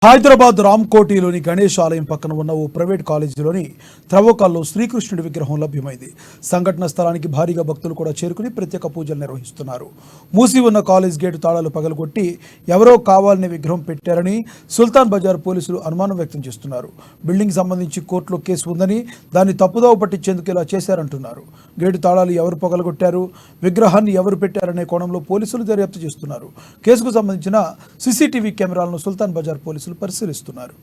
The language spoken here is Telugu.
హైదరాబాద్ రామ్కోటిలోని గణేష్ ఆలయం పక్కన ఉన్న ఓ ప్రైవేట్ కాలేజీలోని త్రవ్వకాల్లో శ్రీకృష్ణుడి విగ్రహం లభ్యమైంది. సంఘటన స్థలానికి భారీగా భక్తులు కూడా చేరుకుని ప్రత్యేక పూజలు నిర్వహిస్తున్నారు. మూసి ఉన్న కాలేజ్ గేటు తాళాలు పగలగొట్టి ఎవరో కావాలని విగ్రహం పెట్టారని సుల్తాన్ బజార్ పోలీసులు అనుమానం వ్యక్తం చేస్తున్నారు. బిల్డింగ్ సంబంధించి కోర్టులో కేసు ఉందని దాన్ని తప్పుదోవ పట్టించేందుకు ఇలా చేశారంటున్నారు. గేటు తాళాలు ఎవరు పగలగొట్టారు, విగ్రహాన్ని ఎవరు పెట్టారనే కోణంలో పోలీసులు దర్యాప్తు చేస్తున్నారు. కేసుకు సంబంధించిన సీసీటీవీ కెమెరాలను సుల్తాన్ బజార్ పోలీసులు పరిశీలిస్తున్నారు.